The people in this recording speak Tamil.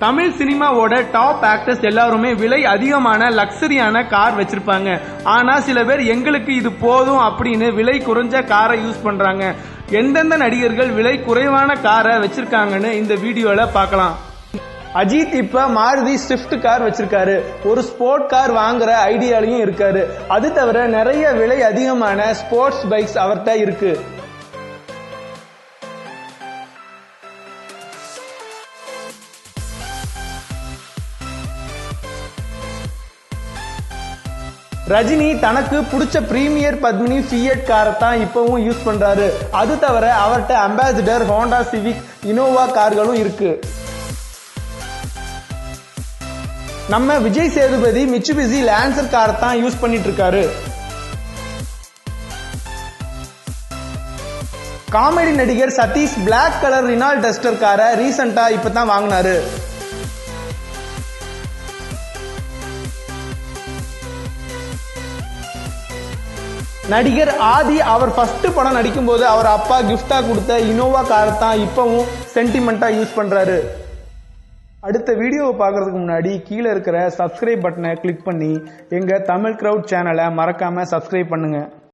தமிழ் சினிமாவோட டாப் ஆக்டர்ஸ் எல்லாருமே விலை அதிகமான லக்ஸரியான கார் வச்சிருப்பாங்க. ஆனா சில பேர் எங்களுக்கு இது போதும் அப்படின்னு விலை குறைஞ்ச காரை யூஸ் பண்றாங்க. எந்தெந்த நடிகர்கள் விலை குறைவான காரை வச்சிருக்காங்கன்னு இந்த வீடியோல பார்க்கலாம். அஜித் இப்ப மாருதி ஸ்விஃப்ட் கார் வச்சிருக்காரு. ஒரு ஸ்போர்ட் கார் வாங்குற ஐடியாலையும் இருக்காரு. அது தவிர நிறைய விலை அதிகமான ஸ்போர்ட்ஸ் பைக்ஸ் அவர்கிட்ட இருக்கு. ரஜினி தனக்கு பிடிச்ச பிரீமியர் பத்மினி ஃபியட் காரை தான் இப்பவும் யூஸ் பண்றாரு. அது தவிர அவர்கிட்ட அம்பாசிடர், ஹோண்டா சிவிக், இனோவா கார்களும் இருக்கு. நம்ம விஜய் சேதுபதி மிட்சுபிஷி லான்சர் காரை தான் யூஸ் பண்ணிட்டு இருக்காரு. காமெடி நடிகர் சதீஷ் பிளாக் கலர் ரினால் டஸ்டர் காரை ரீசெண்டா இப்பதான் வாங்கினாரு. நடிகர் ஆதி அவர் ஃபர்ஸ்ட் படம் நடிக்கும் போது அவர் அப்பா கிஃப்டா கொடுத்த இனோவா காரை தான் இப்பவும் சென்டிமெண்டா யூஸ் பண்றாரு. அடுத்த வீடியோவை பார்க்கறதுக்கு முன்னாடி கீழே இருக்கிற சப்ஸ்கிரைப் பட்டனை கிளிக் பண்ணி எங்க தமிழ் கிரவுட் சேனலை மறக்காம சப்ஸ்கிரைப் பண்ணுங்க.